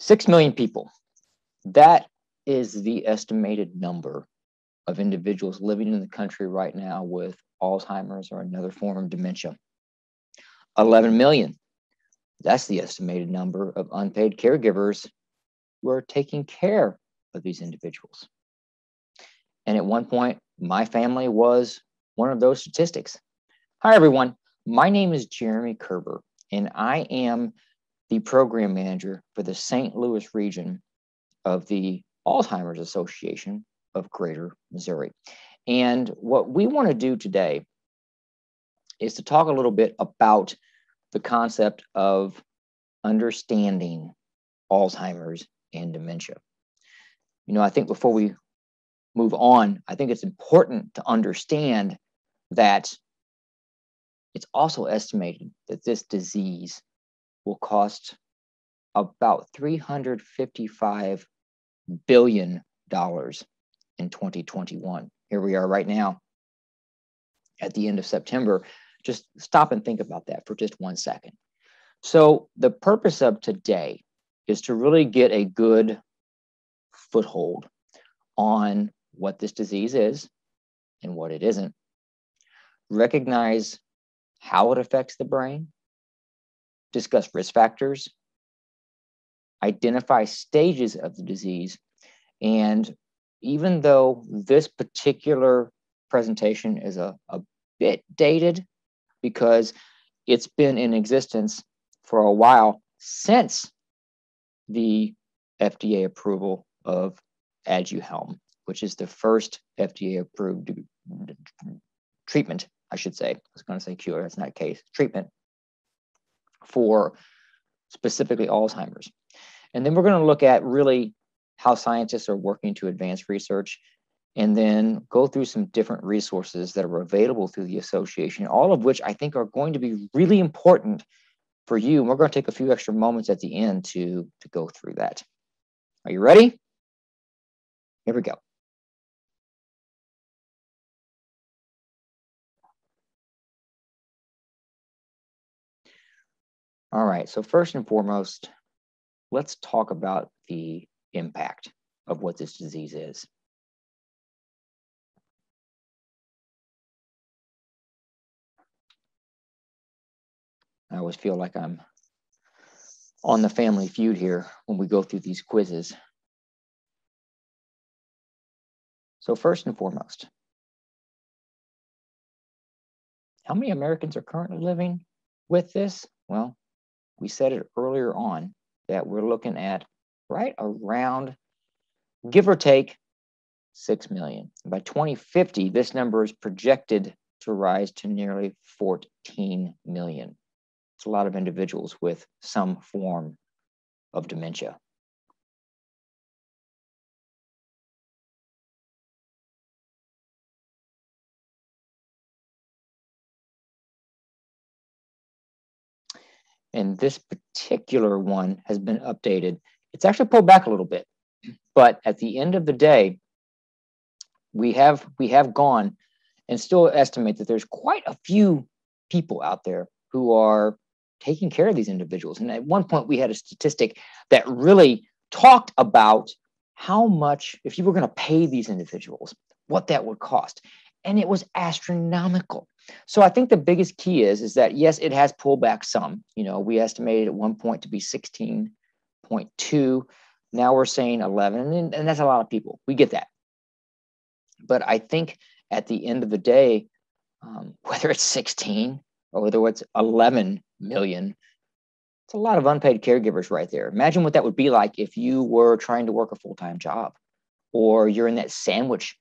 6 million people. That is the estimated number of individuals living in the country right now with Alzheimer's or another form of dementia. 11 million. That's the estimated number of unpaid caregivers who are taking care of these individuals. And at one point, my family was one of those statistics. Hi, everyone. My name is Jeremy Koerber, and I am the program manager for the St. Louis region of the Alzheimer's Association of Greater Missouri. And what we want to do today is to talk a little bit about the concept of understanding Alzheimer's and dementia. You know, I think before we move on, I think it's important to understand that it's also estimated that this disease will cost about $355 billion in 2021. Here we are right now at the end of September. Just stop and think about that for just 1 second. So the purpose of today is to really get a good foothold on what this disease is and what it isn't, recognize how it affects the brain, discuss risk factors, identify stages of the disease. And even though this particular presentation is a bit dated because it's been in existence for a while since the FDA approval of Aduhelm, which is the first FDA-approved treatment, I should say. I was going to say cure, that's not the case. Treatment for specifically Alzheimer's. And then we're going to look at really how scientists are working to advance research, and then go through some different resources that are available through the association, all of which I think are going to be really important for you. And we're going to take a few extra moments at the end to go through that. Are you ready? Here we go. All right, so first and foremost, let's talk about the impact of what this disease is. I always feel like I'm on the Family Feud here when we go through these quizzes. So first and foremost, how many Americans are currently living with this? Well, we said it earlier on that we're looking at right around, give or take, 6 million. By 2050, this number is projected to rise to nearly 14 million. It's a lot of individuals with some form of dementia. And this particular one has been updated. It's actually pulled back a little bit, but at the end of the day, we have gone and still estimate that there's quite a few people out there who are taking care of these individuals. And at one point we had a statistic that really talked about how much, if you were going to pay these individuals, what that would cost. And it was astronomical. So I think the biggest key is that, yes, it has pulled back some. You know, we estimated at one point to be 16.2. Now we're saying 11, and that's a lot of people. We get that. But I think at the end of the day, whether it's 16 or whether it's 11 million, it's a lot of unpaid caregivers right there. Imagine what that would be like if you were trying to work a full-time job, or you're in that sandwich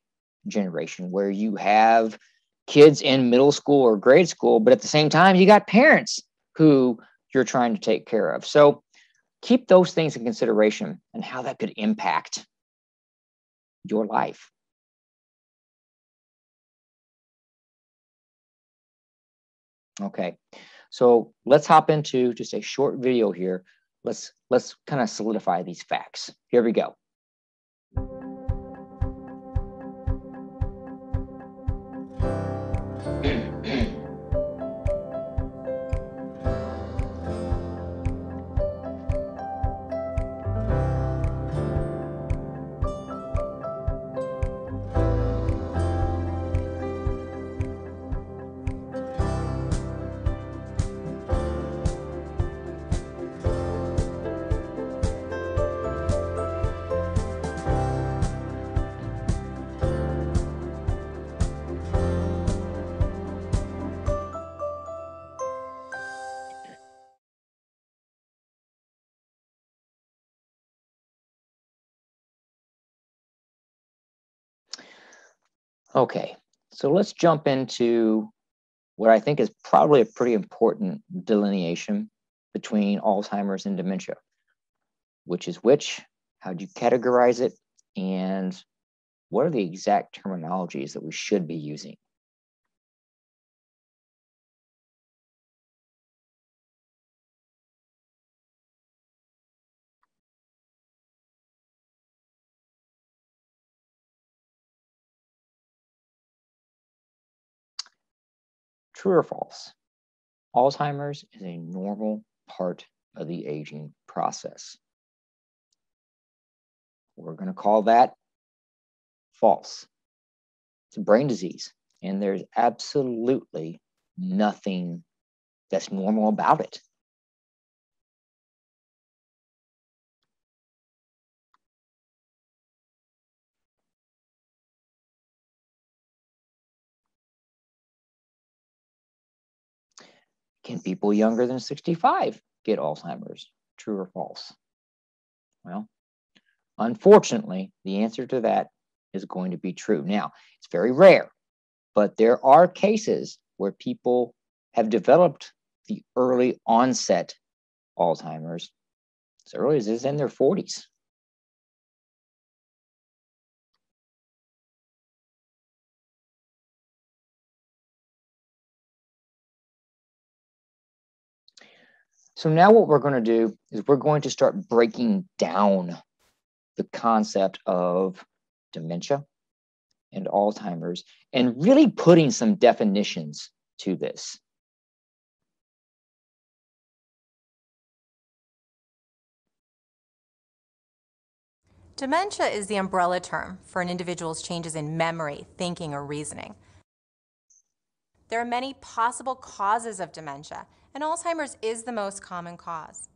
generation where you have kids in middle school or grade school, but at the same time, you got parents who you're trying to take care of. So keep those things in consideration and how that could impact your life. Okay, so let's hop into just a short video here. Let's kind of solidify these facts. Here we go. Okay, so let's jump into what I think is probably a pretty important delineation between Alzheimer's and dementia. Which is which? How do you categorize it? And what are the exact terminologies that we should be using? True or false? Alzheimer's is a normal part of the aging process. We're going to call that false. It's a brain disease, and there's absolutely nothing that's normal about it. Can people younger than 65 get Alzheimer's? True or false? Well, unfortunately, the answer to that is going to be true. Now, it's very rare, but there are cases where people have developed the early onset Alzheimer's as early as in their 40s. So now what we're going to do is we're going to start breaking down the concept of dementia and Alzheimer's and really putting some definitions to this. Dementia is the umbrella term for an individual's changes in memory, thinking, or reasoning. There are many possible causes of dementia, and Alzheimer's is the most common cause.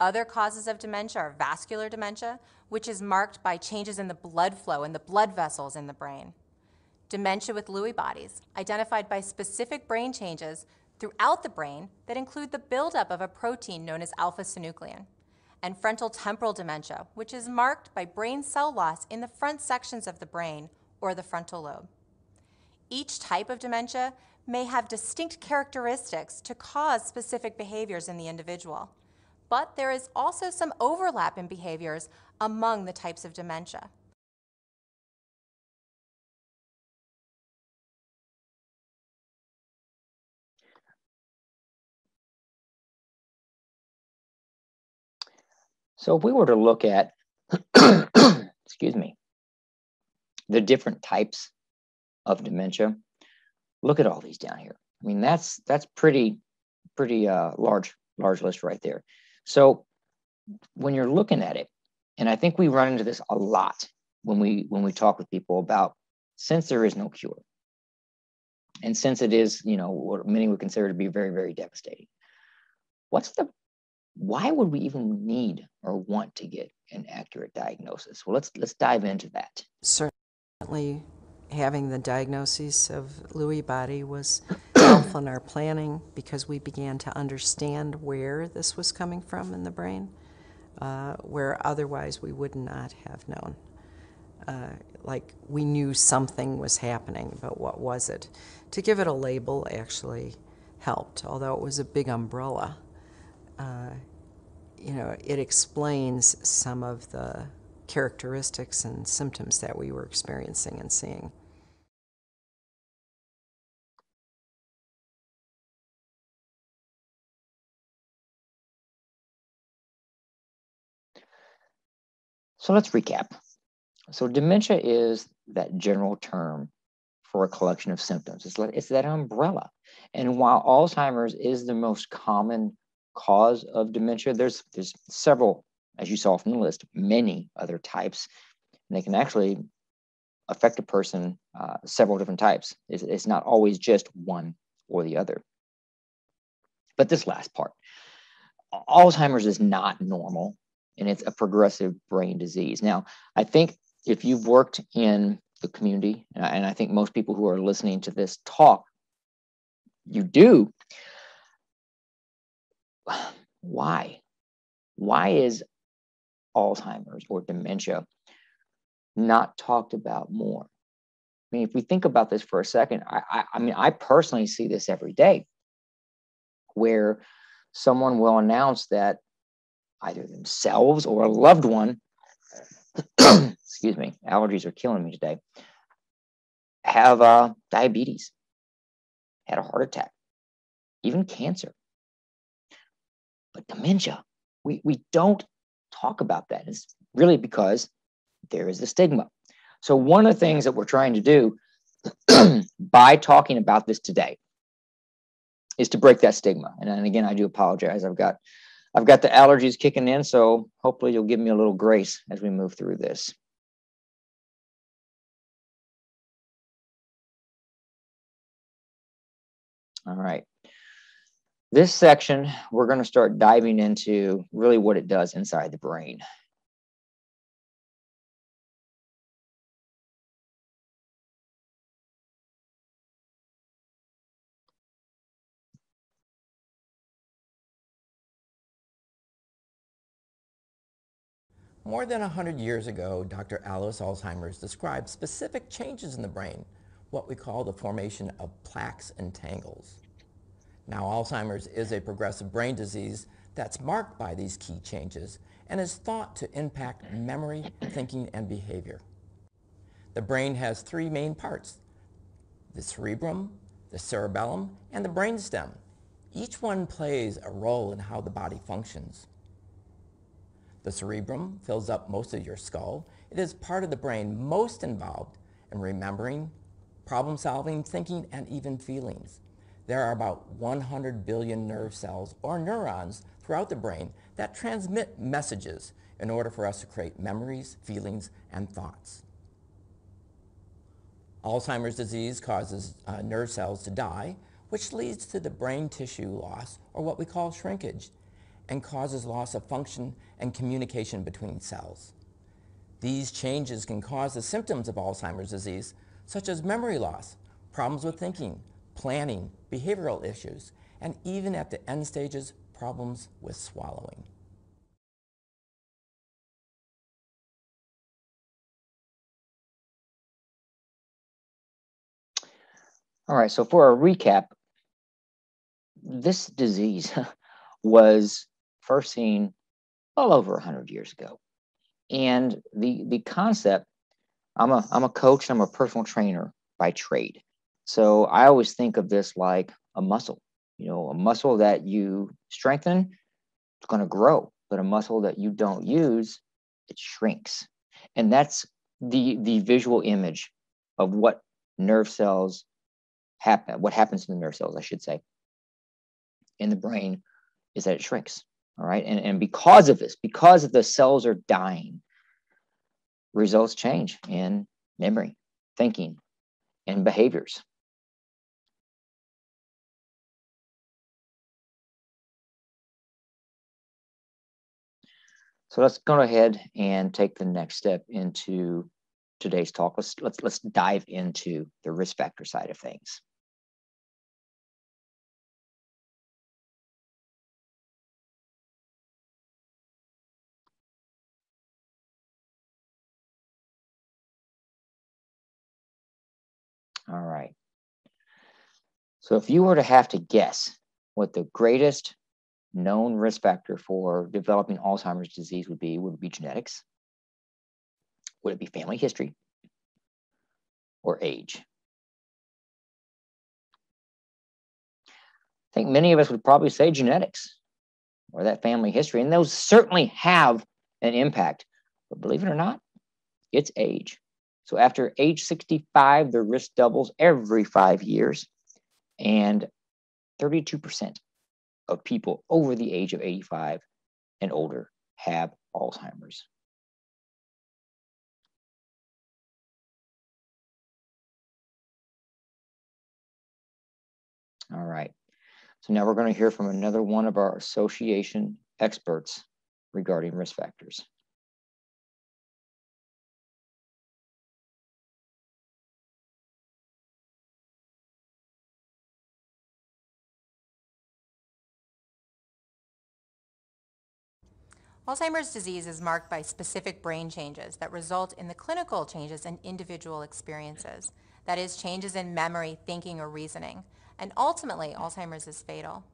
Other causes of dementia are vascular dementia, which is marked by changes in the blood flow and the blood vessels in the brain. Dementia with Lewy bodies, identified by specific brain changes throughout the brain that include the buildup of a protein known as alpha-synuclein. And frontal temporal dementia, which is marked by brain cell loss in the front sections of the brain or the frontal lobe. Each type of dementia may have distinct characteristics to cause specific behaviors in the individual, but there is also some overlap in behaviors among the types of dementia. So if we were to look at, excuse me, the different types of dementia, look at all these down here. I mean, that's pretty large list right there. So when you're looking at it, and I think we run into this a lot when we talk with people about, since there is no cure, and since it is, what many would consider to be very, very devastating, why would we even need or want to get an accurate diagnosis? Well, let's dive into that. Certainly, having the diagnosis of Lewy body was helpful in our planning because we began to understand where this was coming from in the brain, where otherwise we would not have known. Like we knew something was happening, but what was it? To give it a label actually helped, although it was a big umbrella. It explains some of the characteristics and symptoms that we were experiencing and seeing. So let's recap. So dementia is that general term for a collection of symptoms. It's that umbrella. And while Alzheimer's is the most common cause of dementia, there's several, as you saw from the list, many other types. And they can actually affect a person several different types. It's not always just one or the other. But this last part, Alzheimer's is not normal, and it's a progressive brain disease. Now, I think if you've worked in the community, and I think most people who are listening to this talk, you do. Why? Why is Alzheimer's or dementia not talked about more? mean, if we think about this for a second, I mean, I personally see this every day where someone will announce that either themselves or a loved one, excuse me, allergies are killing me today, have diabetes, had a heart attack, even cancer. But dementia, we don't talk about that. It's really because there is a stigma. So one of the things that we're trying to do by talking about this today is to break that stigma. And again, I do apologize. I've got the allergies kicking in, so hopefully you'll give me a little grace as we move through this. All right. This section, we're going to start diving into really what it does inside the brain. More than 100 years ago, Dr. Alice Alzheimer's described specific changes in the brain, what we call the formation of plaques and tangles. Now, Alzheimer's is a progressive brain disease that's marked by these key changes and is thought to impact memory, thinking, and behavior. The brain has three main parts: the cerebrum, the cerebellum, and the brainstem. Each one plays a role in how the body functions. The cerebrum fills up most of your skull. It is part of the brain most involved in remembering, problem solving, thinking, and even feelings. There are about 100 billion nerve cells or neurons throughout the brain that transmit messages in order for us to create memories, feelings, and thoughts. Alzheimer's disease causes nerve cells to die, which leads to the brain tissue loss, or what we call shrinkage, and causes loss of function and communication between cells. These changes can cause the symptoms of Alzheimer's disease, such as memory loss, problems with thinking, planning, behavioral issues, and even at the end stages, problems with swallowing. All right, so for a recap, this disease was first seen well over 100 years ago. And the concept, I'm a coach, I'm a personal trainer by trade. So I always think of this like a muscle. You know, a muscle that you strengthen, it's going to grow, but a muscle that you don't use, it shrinks. And that's the visual image of what nerve cells happen, what happens to the nerve cells, I should say, in the brain, is that it shrinks. All right. And because of this, because the cells are dying, results change in memory, thinking, and behaviors. So let's go ahead and take the next step into today's talk. Let's dive into the risk factor side of things. All right. So if you were to have to guess what the greatest known risk factor for developing Alzheimer's disease would it be genetics? Would it be family history or age? I think many of us would probably say genetics or that family history, and those certainly have an impact. But believe it or not, it's age. So after age 65, the risk doubles every 5 years, and 32% of people over the age of 85 and older have Alzheimer's. All right. So now we're going to hear from another one of our association experts regarding risk factors. Alzheimer's disease is marked by specific brain changes that result in the clinical changes in individual experiences. that is, changes in memory, thinking, or reasoning. And ultimately, Alzheimer's is fatal.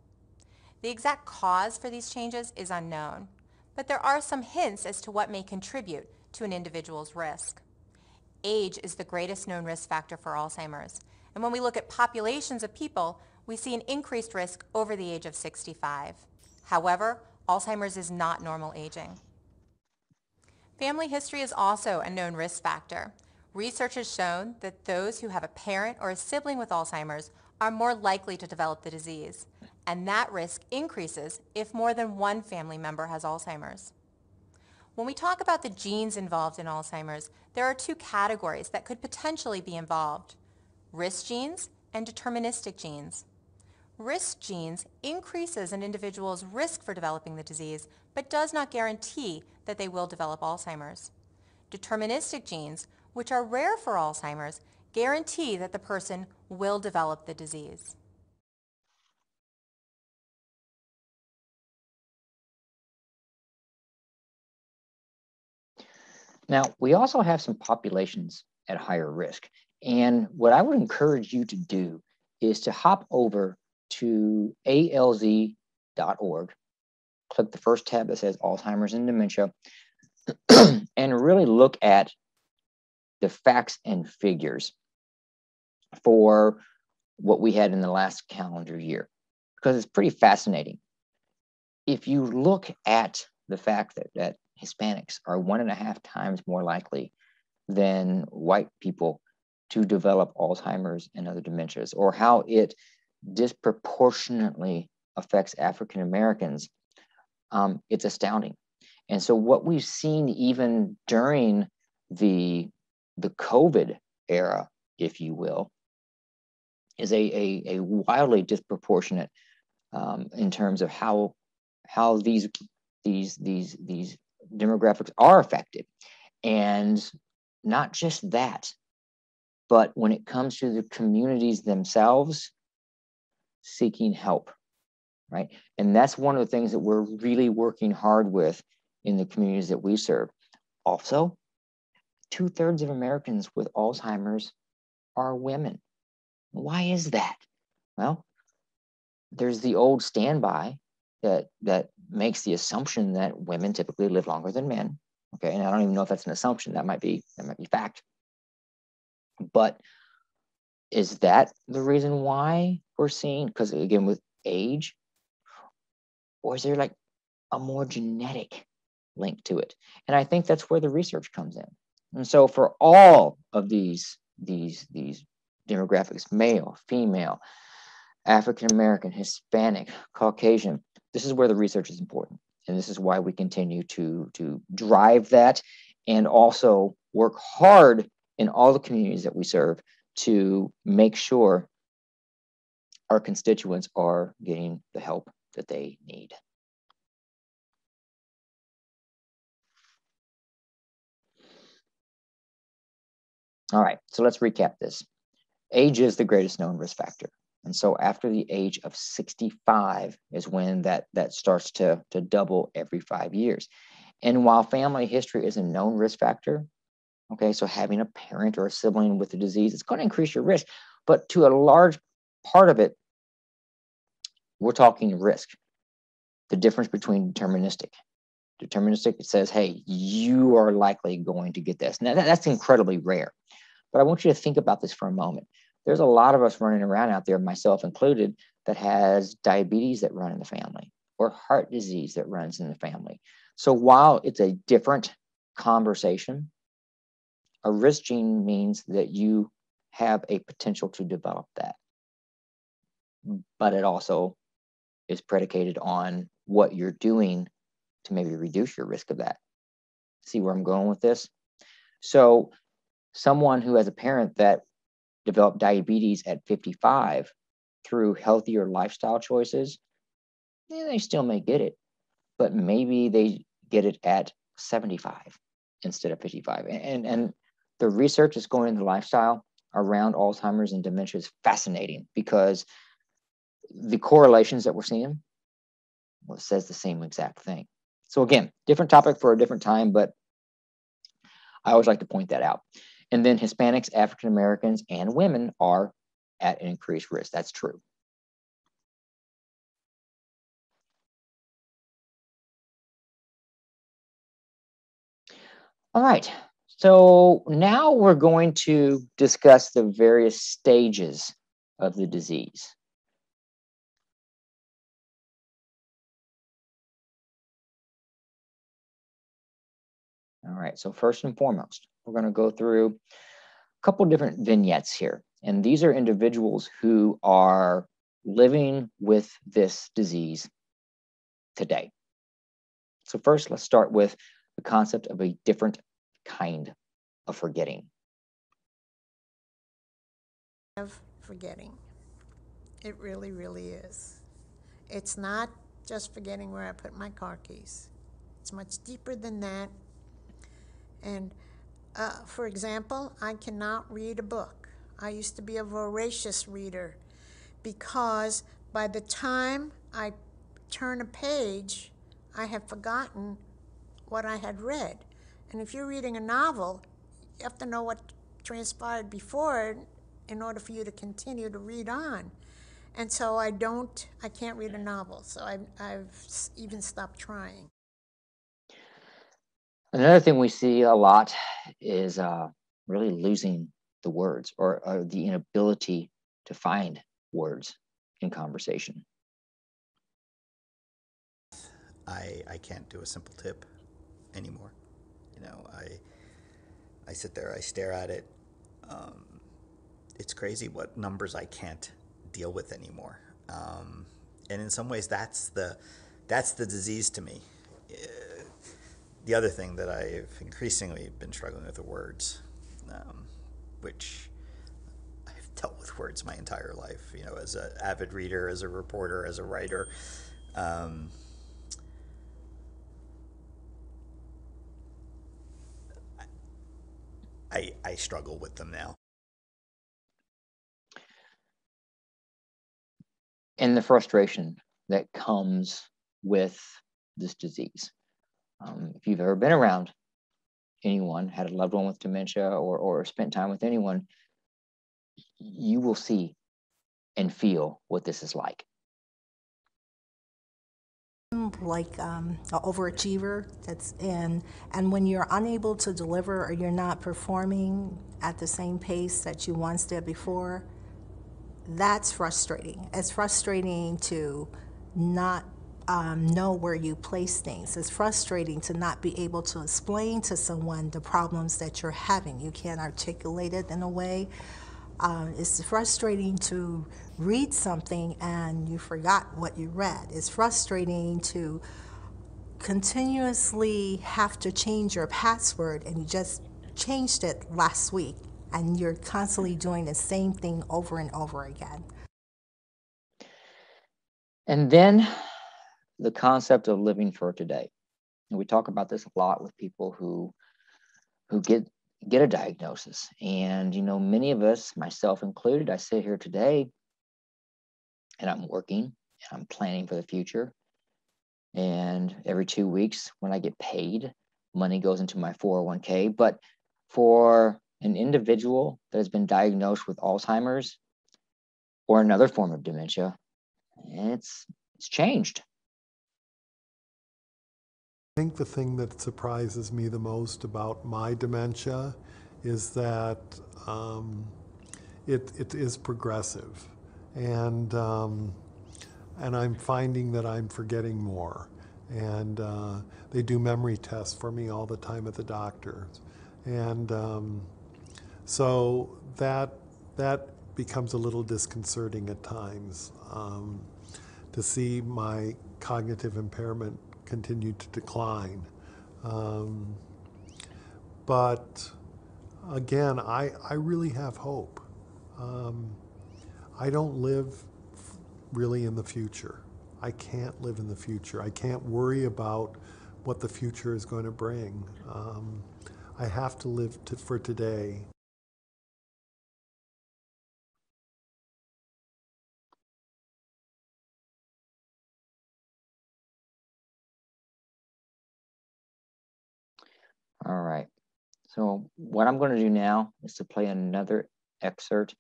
The exact cause for these changes is unknown, but there are some hints as to what may contribute to an individual's risk. Age is the greatest known risk factor for Alzheimer's, and when we look at populations of people, we see an increased risk over the age of 65. However, Alzheimer's is not normal aging. Family history is also a known risk factor. Research has shown that those who have a parent or a sibling with Alzheimer's are more likely to develop the disease, and that risk increases if more than one family member has Alzheimer's. When we talk about the genes involved in Alzheimer's, there are two categories that could potentially be involved: risk genes and deterministic genes. Risk genes increases an individual's risk for developing the disease, but does not guarantee that they will develop Alzheimer's. Deterministic genes, which are rare for Alzheimer's, guarantee that the person will develop the disease. Now, we also have some populations at higher risk. And what I would encourage you to do is to hop over to alz.org, click the first tab that says Alzheimer's and Dementia, and really look at the facts and figures for what we had in the last calendar year, because it's pretty fascinating. If you look at the fact that Hispanics are 1.5 times more likely than white people to develop Alzheimer's and other dementias, or how it disproportionately affects African Americans, it's astounding. And so what we've seen even during the COVID era, if you will, is a wildly disproportionate in terms of how these demographics are affected. And not just that, but when it comes to the communities themselves seeking help, right? And that's one of the things that we're really working hard with in the communities that we serve. Also, 2/3 of Americans with Alzheimer's are women. Why is that? Well, there's the old standby that makes the assumption that women typically live longer than men. Okay, and I don't even know if that's an assumption. That might be fact. But is that the reason why we're seeing? Because again, with age, or is there like a more genetic link to it? And I think that's where the research comes in. And so for all of these demographics, male, female, African American, Hispanic, Caucasian, this is where the research is important. And this is why we continue to drive that and also work hard in all the communities that we serve to make sure our constituents are getting the help that they need. All right, so let's recap this. Age is the greatest known risk factor. And so after the age of 65 is when that starts to double every 5 years. And while family history is a known risk factor, okay, so having a parent or a sibling with the disease, it's going to increase your risk. But to a large part of it, we're talking risk. The difference between deterministic. Deterministic, it says, hey, you are likely going to get this. Now, that's incredibly rare. But I want you to think about this for a moment. There's a lot of us running around out there, myself included, that has diabetes that run in the family or heart disease that runs in the family. So while it's a different conversation, a risk gene means that you have a potential to develop that. But it also is predicated on what you're doing to maybe reduce your risk of that. See where I'm going with this? So someone who has a parent that developed diabetes at 55 through healthier lifestyle choices, they still may get it, but maybe they get it at 75 instead of 55. And the research that's going into lifestyle around Alzheimer's and dementia is fascinating because the correlations that we're seeing, well, it says the same exact thing. So again, different topic for a different time, but I always like to point that out. And then Hispanics, African Americans, and women are at increased risk. That's true. All right, so now we're going to discuss the various stages of the disease. All right, so first and foremost, we're going to go through a couple different vignettes here. And these are individuals who are living with this disease today. So first, let's start with the concept of a different kind of forgetting. Of forgetting. It really, really is. It's not just forgetting where I put my car keys. It's much deeper than that. And for example, I cannot read a book. I used to be a voracious reader because by the time I turn a page, I have forgotten what I had read. And if you're reading a novel, you have to know what transpired before in order for you to continue to read on. And so I can't read a novel, so I've even stopped trying. Another thing we see a lot is really losing the words or the inability to find words in conversation. I can't do a simple tip anymore. You know, I sit there, I stare at it. It's crazy what numbers I can't deal with anymore. And in some ways, that's the disease to me. The other thing that I've increasingly been struggling with are words, which I've dealt with words my entire life. You know, as an avid reader, as a reporter, as a writer. I struggle with them now. And the frustration that comes with this disease. If you've ever been around anyone, had a loved one with dementia, or spent time with anyone, you will see and feel what this is like. Like an overachiever, and when you're unable to deliver or you're not performing at the same pace that you once did before, that's frustrating. It's frustrating to not know where you place things. It's frustrating to not be able to explain to someone the problems that you're having. You can't articulate it in a way. It's frustrating to read something and you forgot what you read. It's frustrating to continuously have to change your password and you just changed it last week and you're constantly doing the same thing over and over again. And then the concept of living for today. And we talk about this a lot with people who get a diagnosis. And, you know, many of us, myself included, I sit here today and I'm working and I'm planning for the future. And every 2 weeks when I get paid, money goes into my 401k. But for an individual that has been diagnosed with Alzheimer's or another form of dementia, it's changed. I think the thing that surprises me the most about my dementia is that it is progressive, and I'm finding that I'm forgetting more. And they do memory tests for me all the time at the doctor's, and so that becomes a little disconcerting at times to see my cognitive impairment continue to decline. But again, I really have hope. I don't live really in the future. I can't live in the future. I can't worry about what the future is going to bring. I have to live for today. All right. So what I'm going to do now is to play another excerpt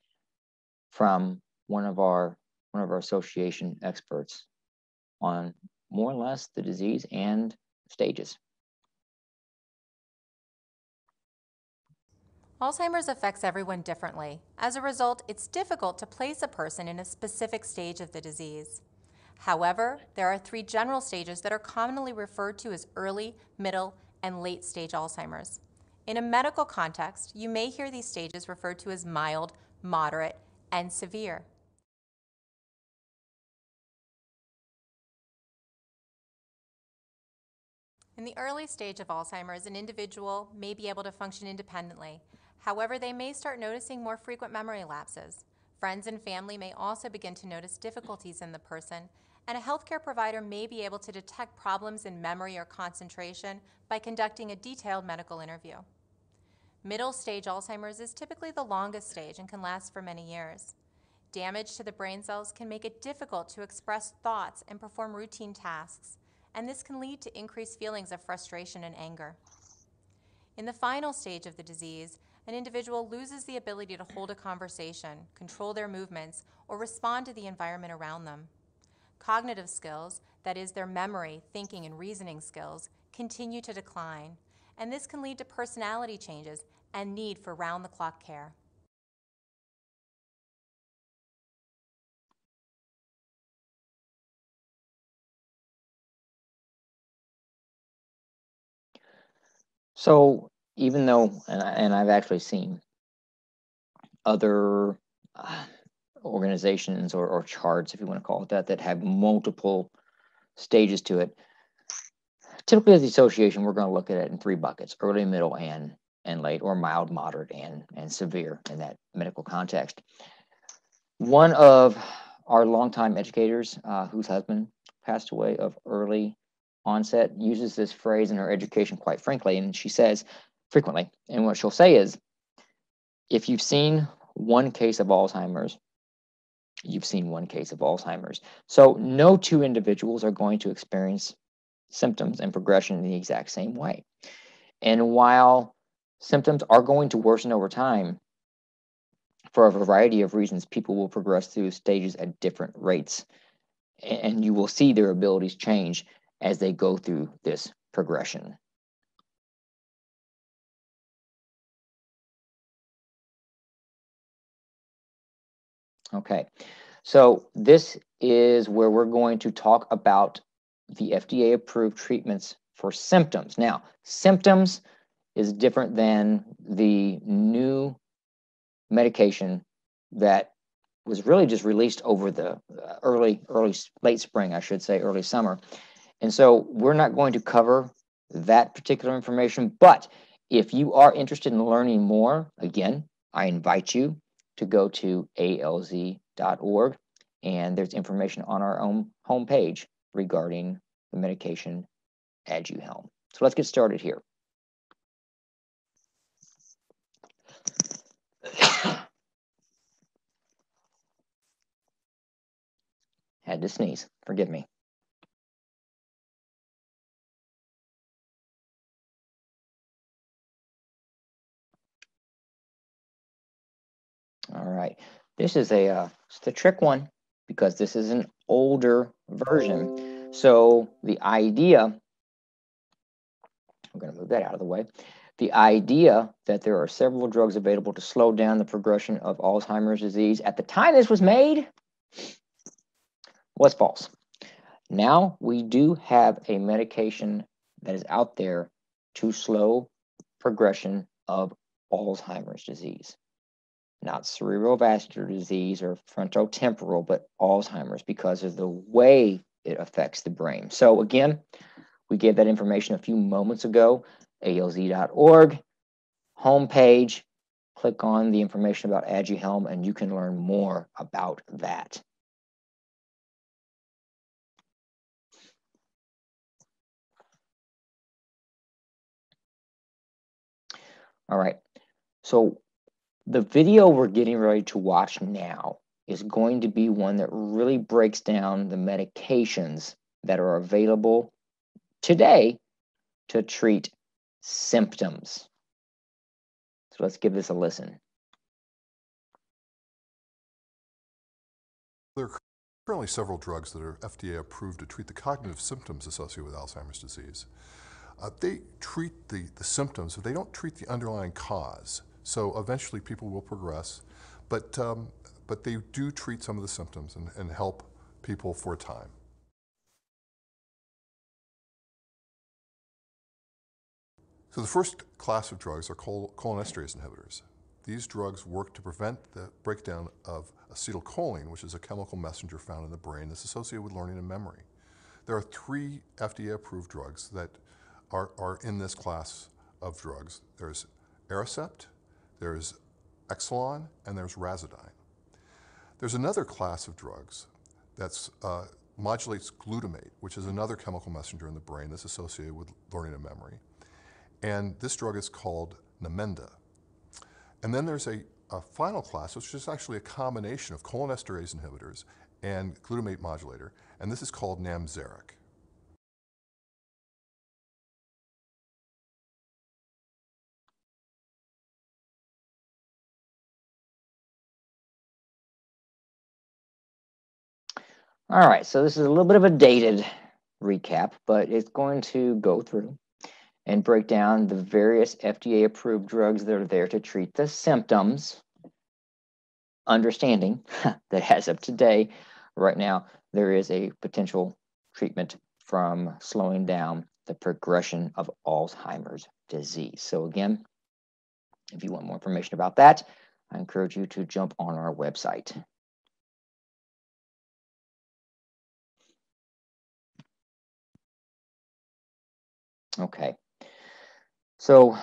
from one of our association experts on more or less the disease and stages. Alzheimer's affects everyone differently. As a result, it's difficult to place a person in a specific stage of the disease. However, there are 3 general stages that are commonly referred to as early, middle, and late stage Alzheimer's. In a medical context, you may hear these stages referred to as mild, moderate, and severe. In the early stage of Alzheimer's, an individual may be able to function independently. However, they may start noticing more frequent memory lapses. Friends and family may also begin to notice difficulties in the person, and a healthcare provider may be able to detect problems in memory or concentration by conducting a detailed medical interview. Middle stage Alzheimer's is typically the longest stage and can last for many years. Damage to the brain cells can make it difficult to express thoughts and perform routine tasks, and this can lead to increased feelings of frustration and anger. In the final stage of the disease, an individual loses the ability to hold a conversation, control their movements, or respond to the environment around them. Cognitive skills, that is, their memory, thinking, and reasoning skills, continue to decline, and this can lead to personality changes and need for round-the-clock care. So even though, and I've actually seen other organizations or charts, if you want to call it that, that have multiple stages to it. Typically, as the association, we're going to look at it in 3 buckets: early, middle, and late, or mild, moderate, and severe in that medical context. One of our longtime educators, whose husband passed away of early onset, uses this phrase in her education quite frankly, and she says frequently, and what she'll say is, if you've seen one case of Alzheimer's, you've seen one case of Alzheimer's. So no 2 individuals are going to experience symptoms and progression in the exact same way. And while symptoms are going to worsen over time, for a variety of reasons, people will progress through stages at different rates. And you will see their abilities change as they go through this progression. Okay, so this is where we're going to talk about the FDA-approved treatments for symptoms. Now, symptoms is different than the new medication that was really just released over the late spring, I should say, early summer. And so we're not going to cover that particular information, but if you are interested in learning more, again, I invite you to go to alz.org, and there's information on our own homepage regarding the medication Aduhelm. So let's get started here. Had to sneeze, forgive me. All right, this is it's the trick one because this is an older version. So the idea, we're going to move that out of the way. The idea that there are several drugs available to slow down the progression of Alzheimer's disease at the time this was made was false. Now we do have a medication that is out there to slow progression of Alzheimer's disease. Not cerebrovascular disease or frontotemporal, but Alzheimer's, because of the way it affects the brain. So again, we gave that information a few moments ago, alz.org, homepage, click on the information about Aduhelm, and you can learn more about that. All right, so the video we're getting ready to watch now is going to be one that really breaks down the medications that are available today to treat symptoms. So let's give this a listen. There are currently several drugs that are FDA approved to treat the cognitive symptoms associated with Alzheimer's disease. They treat the symptoms, but they don't treat the underlying cause. So eventually people will progress, but they do treat some of the symptoms and help people for a time. So the first class of drugs are cholinesterase inhibitors. These drugs work to prevent the breakdown of acetylcholine, which is a chemical messenger found in the brain that's associated with learning and memory. There are 3 FDA-approved drugs that are in this class of drugs. There's Aricept, there's Exelon, and there's Razidine. There's another class of drugs that modulates glutamate, which is another chemical messenger in the brain that's associated with learning and memory. And this drug is called Namenda. And then there's a final class, which is actually a combination of cholinesterase inhibitors and glutamate modulator, and this is called Namzaric. All right, so this is a little bit of a dated recap, but it's going to go through and break down the various FDA-approved drugs that are there to treat the symptoms. Understanding that as of today, right now, there is a potential treatment from slowing down the progression of Alzheimer's disease. So again, if you want more information about that, I encourage you to jump on our website. Okay, so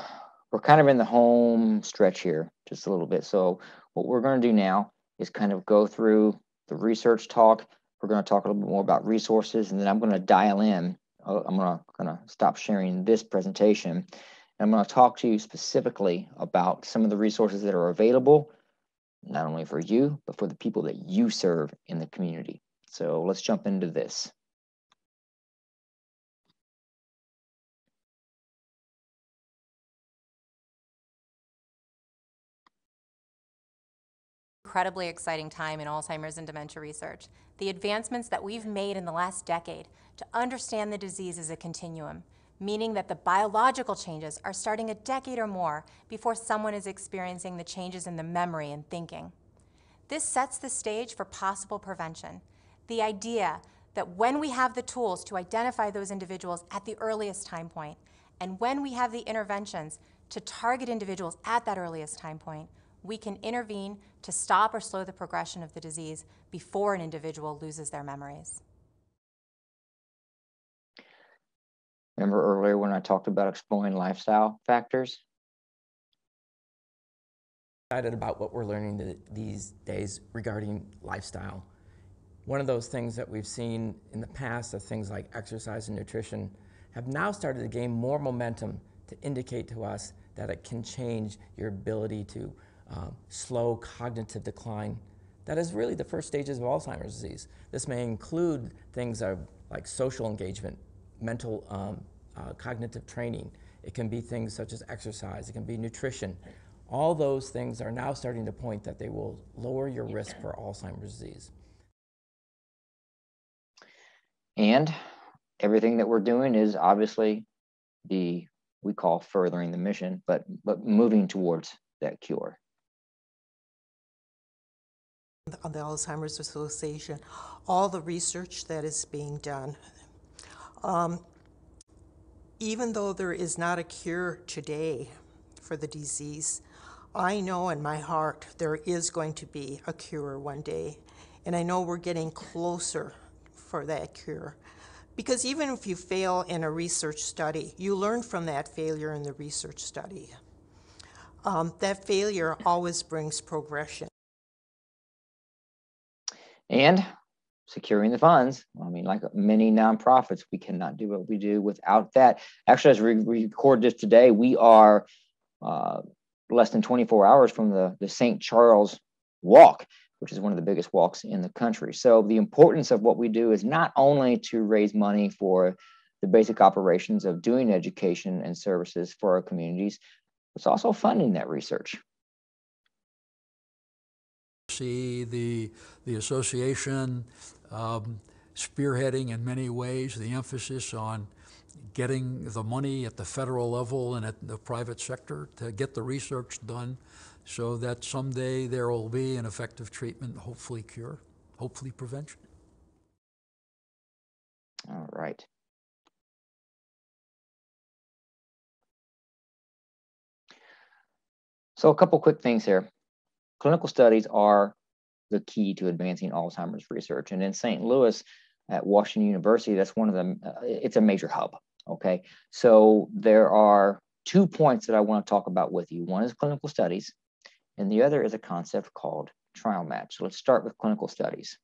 we're kind of in the home stretch here, just a little bit. So what we're going to do now is kind of go through the research talk. We're going to talk a little bit more about resources, and then I'm going to dial in. I'm going to stop sharing this presentation, and I'm going to talk to you specifically about some of the resources that are available, not only for you, but for the people that you serve in the community. So let's jump into this. Incredibly exciting time in Alzheimer's and dementia research. The advancements that we've made in the last decade to understand the disease as a continuum, meaning that the biological changes are starting a decade or more before someone is experiencing the changes in the memory and thinking. This sets the stage for possible prevention. The idea that when we have the tools to identify those individuals at the earliest time point, and when we have the interventions to target individuals at that earliest time point, we can intervene to stop or slow the progression of the disease before an individual loses their memories. Remember earlier when I talked about exploring lifestyle factors? Excited about what we're learning these days regarding lifestyle. One of those things that we've seen in the past are things like exercise and nutrition have now started to gain more momentum to indicate to us that it can change your ability to slow cognitive decline. That is really the first stages of Alzheimer's disease. This may include things like social engagement, mental cognitive training. It can be things such as exercise. It can be nutrition. All those things are now starting to point that they will lower your risk for Alzheimer's disease. And everything that we're doing is obviously we call furthering the mission, but moving towards that cure. On the Alzheimer's Association, all the research that is being done. Even though there is not a cure today for the disease, I know in my heart there is going to be a cure one day. And I know we're getting closer for that cure. Because even if you fail in a research study, you learn from that failure in the research study. That failure always brings progression. And securing the funds. I mean, like many nonprofits, we cannot do what we do without that. Actually, as we record this today, we are less than 24 hours from the St. Charles Walk, which is one of the biggest walks in the country. So the importance of what we do is not only to raise money for the basic operations of doing education and services for our communities, it's also funding that research. See the association spearheading in many ways the emphasis on getting the money at the federal level and at the private sector to get the research done so that someday there will be an effective treatment, hopefully cure, hopefully prevention. All right. So a couple quick things here. Clinical studies are the key to advancing Alzheimer's research. And in St. Louis at Washington University, that's one of them. It's a major hub, okay? So there are 2 points that I want to talk about with you. One is clinical studies, and the other is a concept called trial match. So let's start with clinical studies.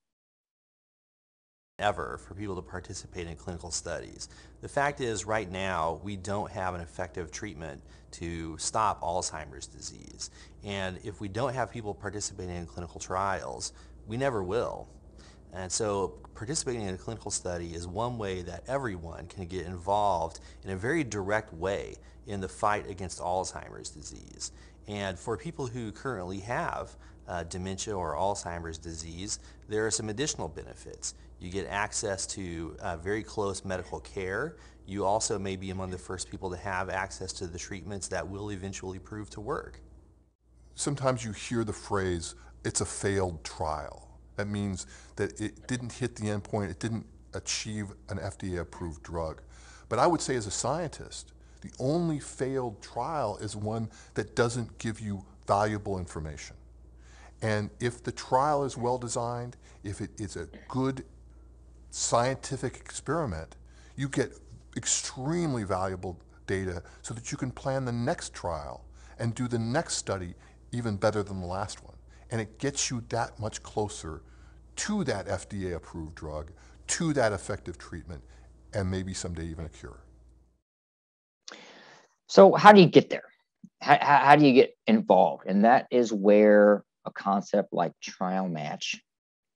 Ever for people to participate in clinical studies. The fact is, right now, we don't have an effective treatment to stop Alzheimer's disease. And if we don't have people participating in clinical trials, we never will. And so participating in a clinical study is one way that everyone can get involved in a very direct way in the fight against Alzheimer's disease. And for people who currently have dementia or Alzheimer's disease, there are some additional benefits. You get access to very close medical care. You also may be among the first people to have access to the treatments that will eventually prove to work. Sometimes you hear the phrase, it's a failed trial. That means that it didn't hit the endpoint, it didn't achieve an FDA-approved drug. But I would say as a scientist, the only failed trial is one that doesn't give you valuable information. And if the trial is well designed, if it is a good scientific experiment, you get extremely valuable data so that you can plan the next trial and do the next study even better than the last one. And it gets you that much closer to that FDA-approved drug, to that effective treatment, and maybe someday even a cure. So how do you get there? How do you get involved? And that is where a concept like trial match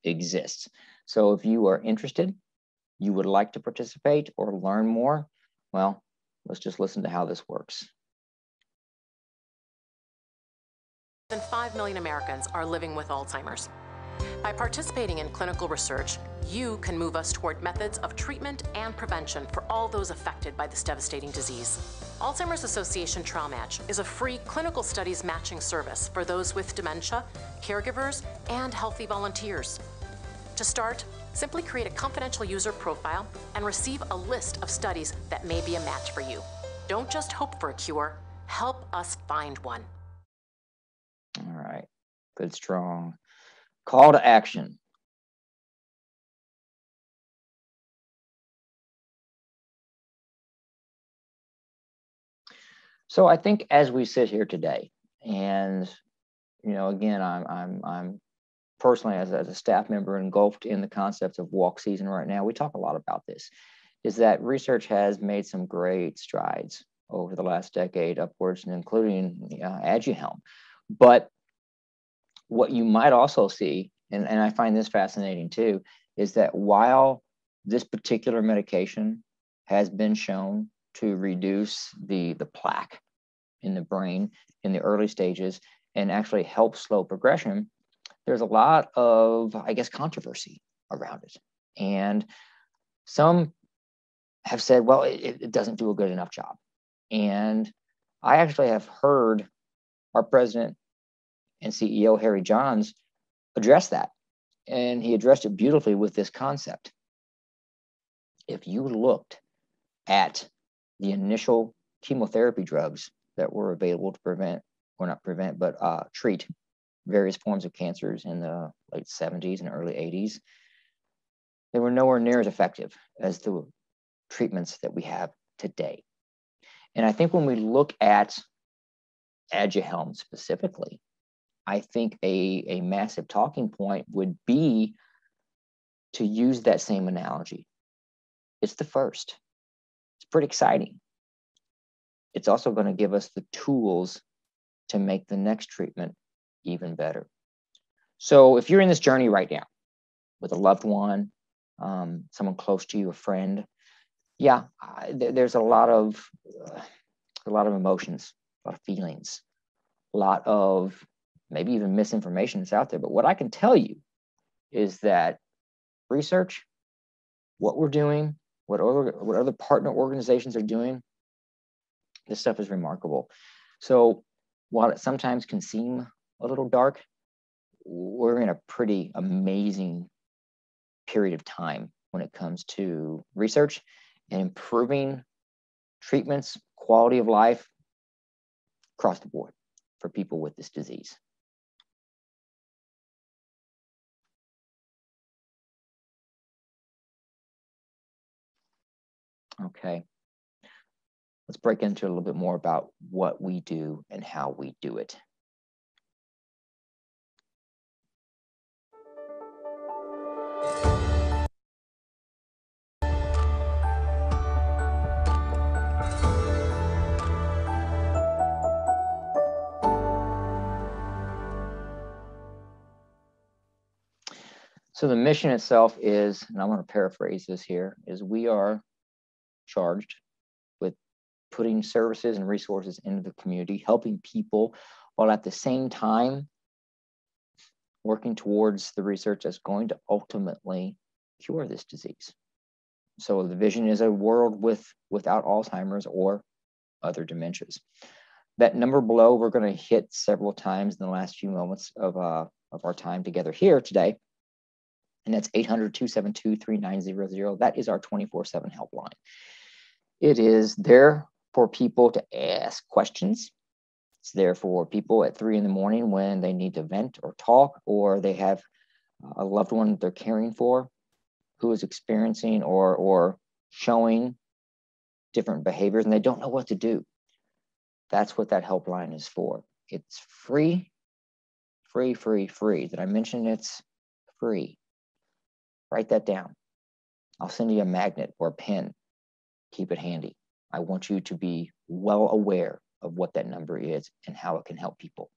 exists. So if you are interested, you would like to participate or learn more, well, let's just listen to how this works. More than 5 million Americans are living with Alzheimer's. By participating in clinical research, you can move us toward methods of treatment and prevention for all those affected by this devastating disease. Alzheimer's Association Trial Match is a free clinical studies matching service for those with dementia, caregivers, and healthy volunteers. To start, simply create a confidential user profile and receive a list of studies that may be a match for you. Don't just hope for a cure, help us find one. All right, good, strong. Call to action. So I think as we sit here today, and again, I'm personally as a staff member engulfed in the concepts of walk season right now. We talk a lot about this. Is that research has made some great strides over the last decade, upwards, and including Aduhelm. But what you might also see, and I find this fascinating too, is that while this particular medication has been shown to reduce the plaque in the brain in the early stages and actually help slow progression, there's a lot of, I guess, controversy around it. And some have said, well, it doesn't do a good enough job. And I actually have heard our president and CEO, Harry Johns, address that. And he addressed it beautifully with this concept. If you looked at the initial chemotherapy drugs that were available to prevent, or not prevent, but treat various forms of cancers in the late 70s and early 80s, they were nowhere near as effective as the treatments that we have today. And I think when we look at Aduhelm specifically, I think a massive talking point would be to use that same analogy. It's the first. It's pretty exciting. It's also going to give us the tools to make the next treatment even better. So if you're in this journey right now with a loved one, someone close to you, a friend, yeah, there's a lot of emotions a lot of feelings, a lot of maybe even misinformation that's out there. But what I can tell you is that research, what we're doing, what other partner organizations are doing, this stuff is remarkable. So while it sometimes can seem a little dark, we're in a pretty amazing period of time when it comes to research and improving treatments, quality of life across the board for people with this disease. Okay, let's break into a little bit more about what we do and how we do it. So the mission itself is, and I want to paraphrase this here, is we are charged with putting services and resources into the community, helping people, while at the same time working towards the research that's going to ultimately cure this disease. So the vision is a world without Alzheimer's or other dementias. That number below, we're going to hit several times in the last few moments of our time together here today. And that's 800-272-3900. That is our 24/7 helpline. It is there for people to ask questions. It's there for people at 3 in the morning when they need to vent or talk, or they have a loved one that they're caring for who is experiencing or showing different behaviors and they don't know what to do. That's what that helpline is for. It's free, free, free, free. Did I mention it's free? Write that down. I'll send you a magnet or a pen. Keep it handy. I want you to be well aware of what that number is and how it can help people.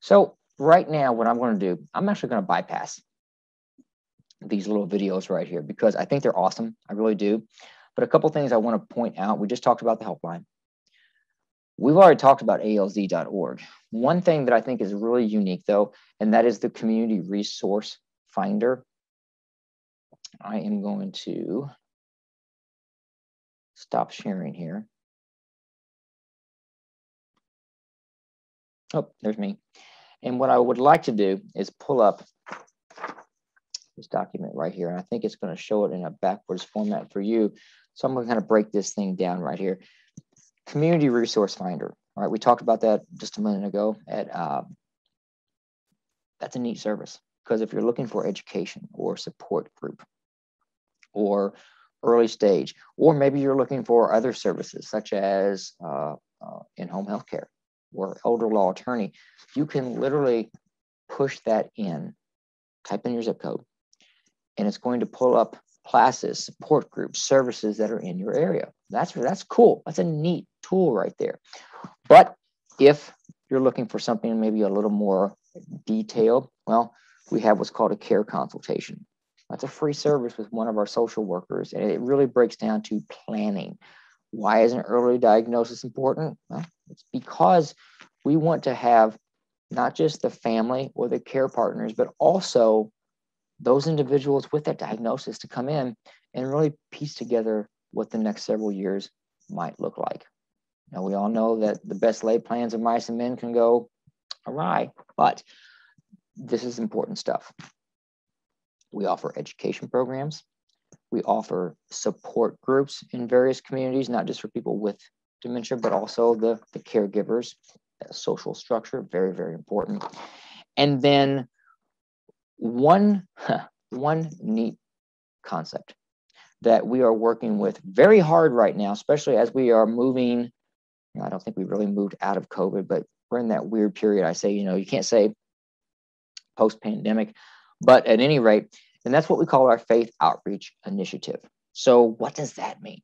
So right now, what I'm going to do, I'm actually going to bypass these little videos right here because I think they're awesome. I really do. But a couple things I want to point out. We just talked about the helpline. We've already talked about alz.org. One thing that I think is really unique, though, and that is the Community Resource Finder. I am going to stop sharing here. Oh, there's me. And what I would like to do is pull up this document right here. And I think it's going to show it in a backwards format for you. So I'm going to kind of break this thing down right here. Community Resource Finder. All right, we talked about that just a minute ago. That's a neat service because if you're looking for education or support group or early stage, or maybe you're looking for other services such as in-home healthcare or elder law attorney, you can literally push that in, type in your zip code, and it's going to pull up classes, support groups, services that are in your area. That's cool. That's a neat tool right there. But if you're looking for something maybe a little more detailed, well, we have what's called a care consultation. That's a free service with one of our social workers, and it really breaks down to planning. Why is an early diagnosis important? Well, it's because we want to have not just the family or the care partners, but also those individuals with that diagnosis to come in and really piece together what the next several years might look like. Now, we all know that the best laid plans of mice and men can go awry, but this is important stuff. We offer education programs. We offer support groups in various communities, not just for people with dementia, but also the caregivers. Social structure, very, very important. And then one neat concept that we are working with very hard right now, especially as we are moving. I don't think we really moved out of COVID, but we're in that weird period. I say, you can't say post-pandemic, but at any rate, and that's what we call our Faith Outreach Initiative. So what does that mean?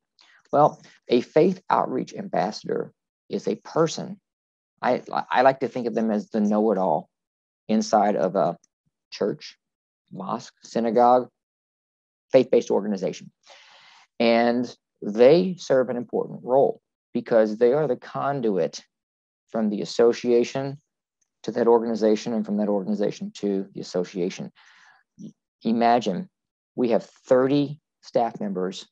Well, a Faith Outreach Ambassador is a person, I like to think of them as the know-it-all inside of a church, mosque, synagogue, faith-based organization. And they serve an important role because they are the conduit from the association to that organization and from that organization to the association. Imagine we have 30 staff members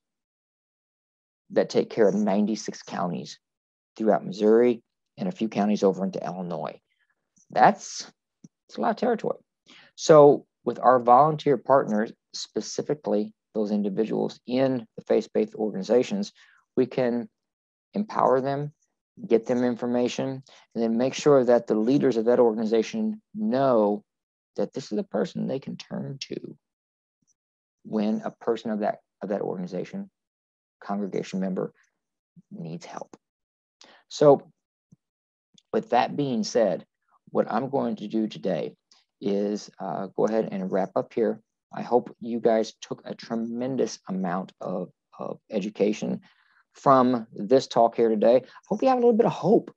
that take care of 96 counties throughout Missouri and a few counties over into Illinois. That's a lot of territory. So with our volunteer partners, specifically those individuals in the faith-based organizations, we can empower them, get them information, and then make sure that the leaders of that organization know that this is the person they can turn to when a person of that organization, congregation member, needs help. So with that being said, what I'm going to do today is go ahead and wrap up here. I hope you guys took a tremendous amount of education from this talk here today. I hope you have a little bit of hope.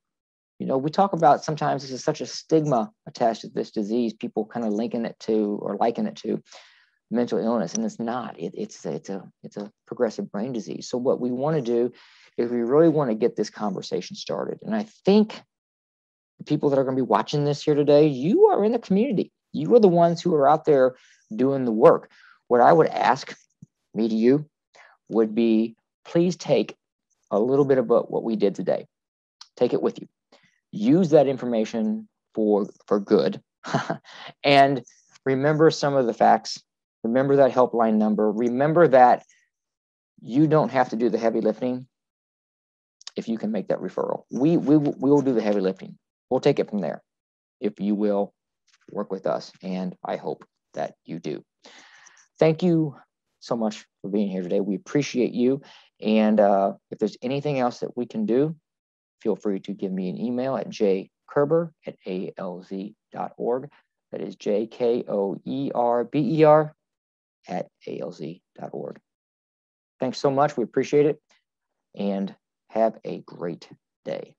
You know, we talk about sometimes this is such a stigma attached to this disease, people kind of linking it to or liken it to mental illness, and it's not. It's a progressive brain disease. So what we want to do is we really want to get this conversation started. And I think the people that are going to be watching this here today, you are in the community. You are the ones who are out there doing the work. What I would ask me to you would be, please take a little bit about what we did today. Take it with you. Use that information for good. And remember some of the facts. Remember that helpline number. Remember that you don't have to do the heavy lifting if you can make that referral. We will do the heavy lifting. We'll take it from there if you will work with us, and I hope that you do. Thank you so much for being here today. We appreciate you, and if there's anything else that we can do, feel free to give me an email at jkoerber@alz.org. That is jkoerber@alz.org. Thanks so much. We appreciate it, and have a great day.